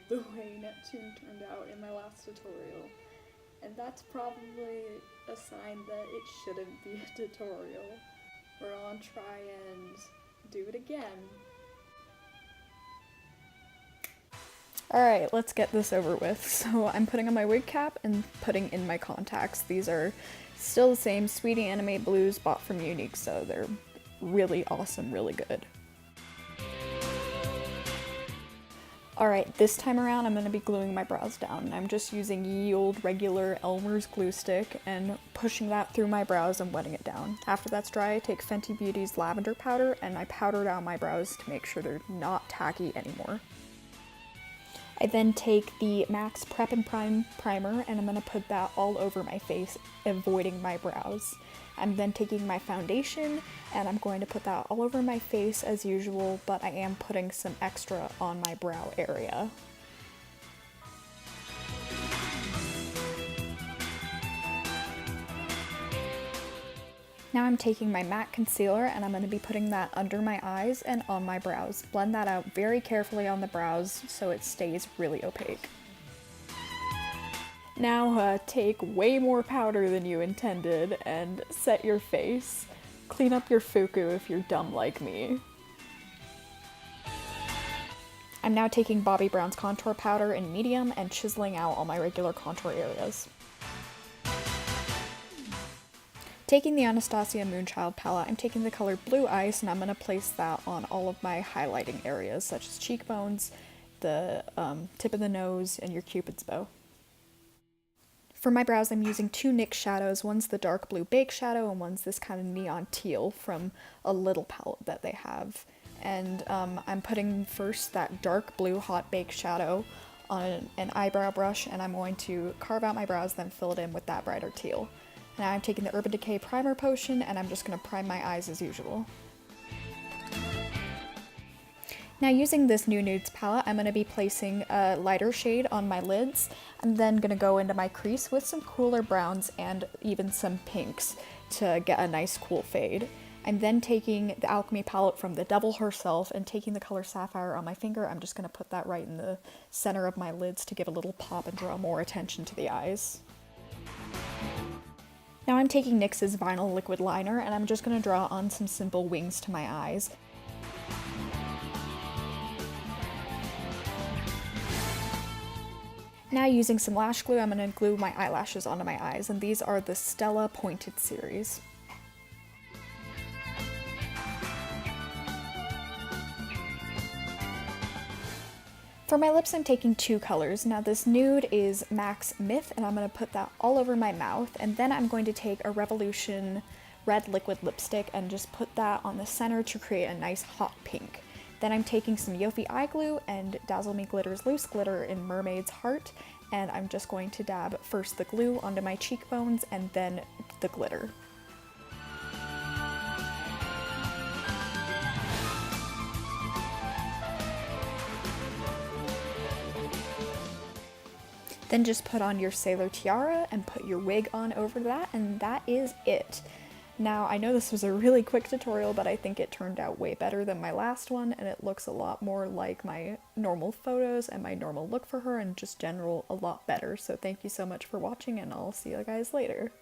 the way Neptune turned out in my last tutorial. And that's probably a sign that it shouldn't be a tutorial. We're gonna try and do it again. Alright, let's get this over with. So I'm putting on my wig cap and putting in my contacts. These are still the same Sweety Anime Blues bought from Unique, so they're really awesome, really good. Alright, this time around I'm going to be gluing my brows down. I'm just using ye old regular Elmer's glue stick and pushing that through my brows and wetting it down. After that's dry, I take Fenty Beauty's lavender powder and I powder down my brows to make sure they're not tacky anymore. I then take the MAC Prep and Prime primer and I'm going to put that all over my face, avoiding my brows. I'm then taking my foundation and I'm going to put that all over my face as usual, but I am putting some extra on my brow area. Now I'm taking my matte concealer and I'm going to be putting that under my eyes and on my brows. Blend that out very carefully on the brows so it stays really opaque. Now take way more powder than you intended and set your face. Clean up your fuku if you're dumb like me. I'm now taking Bobbi Brown's contour powder in medium and chiseling out all my regular contour areas. Taking the Anastasia Moonchild palette, I'm taking the color Blue Ice and I'm going to place that on all of my highlighting areas such as cheekbones, the tip of the nose, and your cupid's bow. For my brows, I'm using two NYX shadows. One's the dark blue baked shadow and one's this kind of neon teal from a little palette that they have. And I'm putting first that dark blue hot baked shadow on an eyebrow brush and I'm going to carve out my brows, then fill it in with that brighter teal. Now I'm taking the Urban Decay primer potion and I'm just going to prime my eyes as usual. Now using this New Nudes palette, I'm going to be placing a lighter shade on my lids. I'm then going to go into my crease with some cooler browns and even some pinks to get a nice cool fade. I'm then taking the Alchemy palette from the devil herself and taking the color Sapphire on my finger. I'm just going to put that right in the center of my lids to give a little pop and draw more attention to the eyes. Now I'm taking NYX's Vinyl Liquid Liner and I'm just going to draw on some simple wings to my eyes. Now using some lash glue, I'm going to glue my eyelashes onto my eyes, and these are the Stella Pointed series. For my lips, I'm taking two colors. Now this nude is MAC's Myth, and I'm going to put that all over my mouth, and then I'm going to take a Revolution red liquid lipstick and just put that on the center to create a nice hot pink. Then I'm taking some YOFI Eye Glue and DazzleMeGlitter's Loose Glitter in Mermaid's Heart, and I'm just going to dab first the glue onto my cheekbones and then the glitter. Then just put on your sailor tiara and put your wig on over that, and that is it. Now, I know this was a really quick tutorial, but I think it turned out way better than my last one, and it looks a lot more like my normal photos and my normal look for her, and just general a lot better. So thank you so much for watching, and I'll see you guys later.